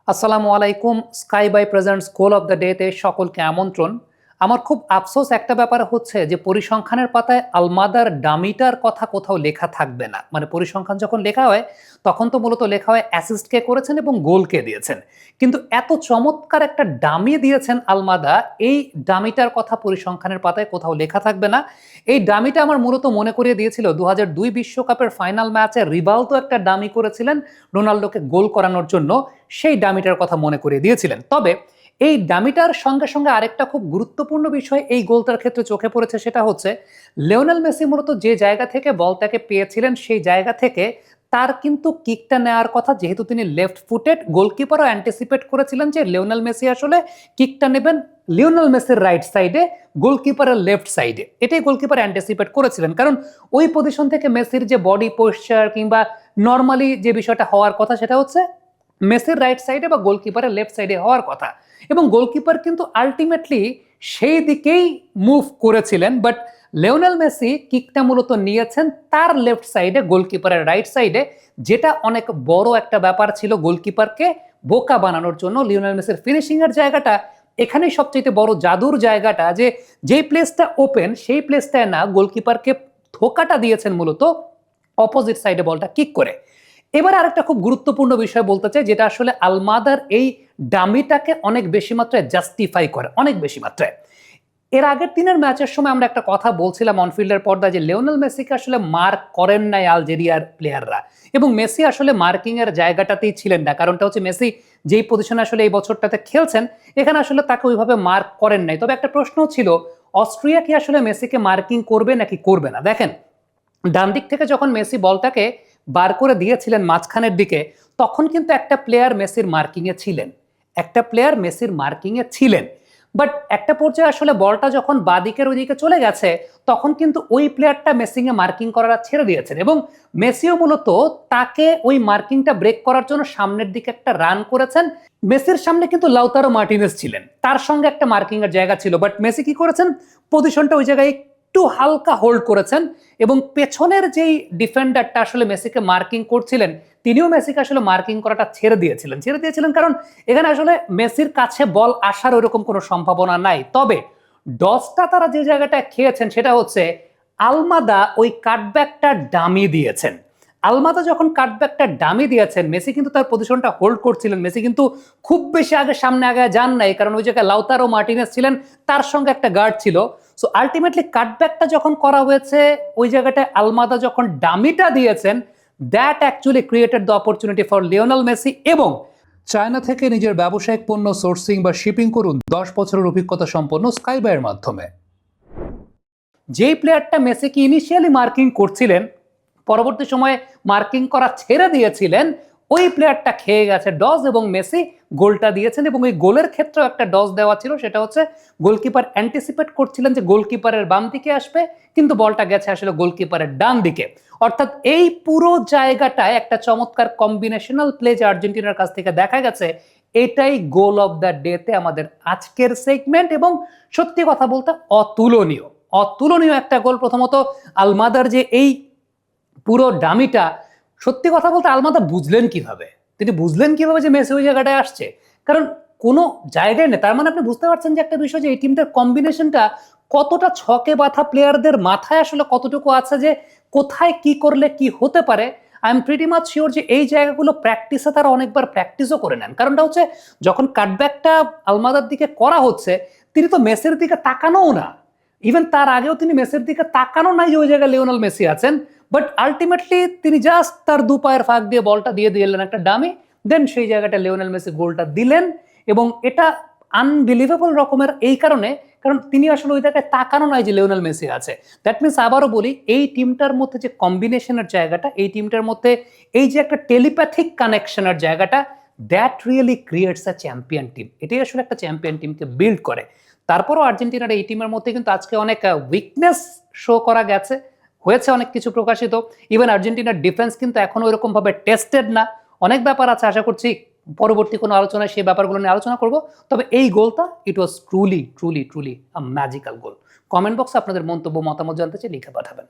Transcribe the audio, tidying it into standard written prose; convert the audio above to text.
আসসালামু আলাইকুম। Sky by presents goal of the ডেতে সকলকে আমন্ত্রণ। আমার খুব আফসোস একটা ব্যাপার হচ্ছে যে পরিসংখ্যানের পাতায় আলমাদার ডামিটার কথা কোথাও লেখা থাকবে না। মানে পরিসংখ্যান যখন লেখা হয় তখন তো মূলত লেখা হয় অ্যাসিস্ট কে করেছেন এবং গোল কে দিয়েছেন। কিন্তু এত চমৎকার একটা ডামি দিয়েছেন আলমাদা, এই ডামিটার কথা পরিসংখ্যানের পাতায় কোথাও লেখা থাকবে না। এই ডামিটা আমার মূলত মনে করিয়ে দিয়েছিল 2002 বিশ্বকাপের ফাইনাল ম্যাচে রিভালদো একটা ডামি করেছিলেন রোনাল্ডোকে গোল করানোর জন্য, সেই ডামিটার কথা মনে করিয়ে দিয়েছিলেন। তবে এই ডামিটার সঙ্গে সঙ্গে আরেকটা খুব গুরুত্বপূর্ণ বিষয় এই গোলটার ক্ষেত্রে চোখে পড়েছে, সেটা হচ্ছে লিওনেল মেসি মূলত যে জায়গা থেকে বলটাকে পেয়েছিলেন সেই জায়গা থেকে তার কিন্তু কিকটা নেওয়ার কথা, যেহেতু তিনি লেফট ফুটেড, গোলকিপারও অ্যান্টিসিপেট করেছিলেন যে লিওনেল মেসি আসলে কিকটা নেবেন লিওনেল মেসির রাইট সাইডে, গোলকিপারের লেফট সাইডে। এটাই গোলকিপার অ্যান্টিসিপেট করেছিলেন, কারণ ওই পজিশন থেকে মেসির যে বডি পোশ্চার কিংবা নর্মালি যে বিষয়টা হওয়ার কথা সেটা হচ্ছে মেসির রাইট সাইডে বা গোলকিপারের লেফট সাইডে হওয়ার কথা, এবং গোলকিপার কিন্তু আলটিমেটলি সেই দিকেই মুভ করেছিলেন। বাট লিওনেল মেসি কিকটা মূলত নিয়েছেন তার লেফট সাইডে, গোলকিপারের রাইট সাইডে, যেটা অনেক বড় একটা ব্যাপার ছিল গোলকিপারকে বোকা বানানোর জন্য। লিওনেল মেসির ফিনিশিং এর জায়গাটা এখানেই সবচেয়ে বড় জাদুর জায়গাটা, যে যেই প্লেসটা ওপেন সেই প্লেসটায় না গোলকিপারকে ধোকাটা দিয়েছেন মূলত অপোজিট সাইডে বলটা কিক করে। এবার আরেকটা খুব গুরুত্বপূর্ণ বিষয় বলতে চাই, যেটা আসলে আলমাদার এই ডামিটাকে অনেক বেশি মাত্রায় জাস্টিফাই করে, অনেক বেশি মাত্রায়। এর আগের দিনের ম্যাচের সময় আমরা একটা কথা বলছিলাম অনফিল্ডের পর্দায় যে লিওনেল মেসিকে আসলে মার্ক করেন নাই আলজেরিয়ার প্লেয়াররা, এবং মেসি আসলে মার্কিং এর জায়গাটাতেই ছিলেন না। কারণটা হচ্ছে মেসি যেই পজিশনে আসলে এই বছরটাতে খেলছেন এখানে আসলে তাকে ওইভাবে মার্ক করেন নাই। তবে একটা প্রশ্ন ছিল, অস্ট্রিয়া কি আসলে মেসিকে মার্কিং করবে নাকি করবে না? দেখেন, ডান দিক থেকে যখন মেসি বলটাকে বার করে দিয়েছিলেন মাঝখানের দিকে, তখন কিন্তু একটা প্লেয়ার মেসির মার্কিংয়ে ছিলেন, একটা প্লেয়ার মেসির মার্কিংয়ে ছিলেন। বাট একটা পর্যায়ে আসলে বলটা যখন বাদিকের ওইদিকে চলে গেছে তখন কিন্তু ওই প্লেয়ারটা মেসিংয়ে মার্কিং করাটা ছেড়ে দিয়েছেন, এবং মেসিও মূলত তাকে ওই মার্কিংটা ব্রেক করার জন্য সামনের দিকে একটা রান করেছেন। মেসির সামনে কিন্তু লাউতারো মার্টিনেজ ছিলেন, তার সঙ্গে একটা মার্কিং এর জায়গা ছিল, বাট মেসি কি করেছেন, পজিশনটা ওই জায়গায় একটু হালকা হোল্ড করেছেন, এবং পেছনের যেই ডিফেন্ডারটা আসলে মেসিকে মার্কিং করছিলেন তিনিও মেসিকে আসলে মার্কিং করাটা ছেড়ে দিয়েছিলেন, কারণ এখানে আসলে মেসির কাছে বল আসার ওইরকম কোনো সম্ভাবনা নাই। তবে ডসটা তারা যে জায়গাটা খেয়েছেন সেটা হচ্ছে আলমাদা ওই কাটব্যাকটা ডামি দিয়েছেন। আলমাদা যখন কাটব্যাকটা ডামি দিয়েছেন মেসি কিন্তু তার পজিশনটা হোল্ড করছিলেন, মেসি কিন্তু খুব বেশি আগে সামনে আগে যান নাই, কারণ ওই জায়গায় লাউতারো মার্টিনেজ ছিলেন, তার সঙ্গে একটা গার্ড ছিল। সো আলটিমেটলি কাটব্যাকটা যখন করা হয়েছে ওই জায়গাটায় আলমাদা যখন ডামিটা দিয়েছেন, that actually created the opportunity for Lionel Messi. এবং চায়না থেকে নিজের ব্যবসায়িক পণ্য সোর্সিং বা শিপিং করুন 10 বছরের অভিজ্ঞতা সম্পন্ন স্কাইবাইয়ের মাধ্যমে। যেই প্লেয়ারটা মেসিকে ইনিশিয়ালি মার্কিং করছিলেন, পরবর্তী সময়ে মার্কিং করা ছেড়ে দিয়েছিলেন, ওই প্লেয়ারটা খেয়ে গেছে ডজ, এবং মেসি গোলটা দিয়েছেন। এবং ওই গোলের ক্ষেত্রেও একটা ডজ দেওয়া ছিল, সেটা হচ্ছে গোলকিপার অ্যান্টিসিপেট করছিলেন যে গোলকিপারের বাম দিকে আসবে, কিন্তু বলটা গেছে আসলে গোলকিপারের ডান দিকে। অর্থাৎ এই পুরো জায়গাটায় একটা চমৎকার কম্বিনেশনাল প্লে যে আর্জেন্টিনার কাছ থেকে দেখা গেছে, এটাই গোল অফ দ্য ডেতে আমাদের আজকের সেগমেন্ট। এবং সত্যি কথা বলতে অতুলনীয় অতুলনীয় একটা গোল। প্রথমত আলমাদার যে এই পুরো ডামিটা, সত্যি কথা বলতে আলমাদা বুঝলেন কিভাবে, তিনি বুঝলেন কিভাবে যে মেসি ওই জায়গাটায় আসছে, কারণ কোনো জায়গায় নেই। তার মানে আপনি বুঝতে পারছেন যে একটা বিষয়, যে এই টিমটার কম্বিনেশনটা কতটা ছকে বাঁধা, প্লেয়ারদের মাথায় আসলে কতটুকু আছে যে কোথায় কি করলে কি হতে পারে। I am pretty much sure যে এই জায়গাগুলো প্র্যাকটিসে তারা অনেকবার প্র্যাকটিসও করে নেন। কারণটা হচ্ছে যখন কাটব্যাকটা আলমাদার দিকে করা হচ্ছে তিনি তো মেসির দিকে তাকানোও না, ইভেন তার আগেও তিনি মেসির দিকে তাকানো নাই যে ওই জায়গায় লিওনেল মেসি আছেন। বাট আলটিমেটলি তিনি জাস্ট তার দু পায়ের ফাঁক দিয়ে বলটা দিয়ে দিলেন একটা ডামি, দেন সেই জায়গাটা লিওনেল মেসি গোলটা দিলেন। এবং এটা আনবিলিভেবল রকমের এই কারণে, কারণ তিনি আসলে ওই জায়গায় তাকানো নাই যে লিওনেল মেসি আছে। দ্যাট মিনস, আবারও বলি, এই টিমটার মধ্যে যে কম্বিনেশনের জায়গাটা, এই টিমটার মধ্যে এই যে একটা টেলিপ্যাথিক কানেকশনের জায়গাটা, that really creates a champion team. এটাই আসলে একটা চ্যাম্পিয়ন টিমকে বিল্ড করে। তারপরও আর্জেন্টিনার এই টিমের মধ্যে কিন্তু আজকে অনেক উইকনেস শো করা গেছে, হয়েছে অনেক কিছু প্রকাশিত। ইভেন আর্জেন্টিনার ডিফেন্স কিন্তু এখনো এরকম ভাবে টেস্টেড না, অনেক ব্যাপার আছে। আশা করছি পরবর্তী কোনো আলোচনায় সেই ব্যাপারগুলো নিয়ে আলোচনা করব। তবে এই গোলটা it was truly truly truly a magical goal. Comment বক্সে আপনাদের মন্তব্য মতামত জানতে চাই, লিখে পাঠাবেন।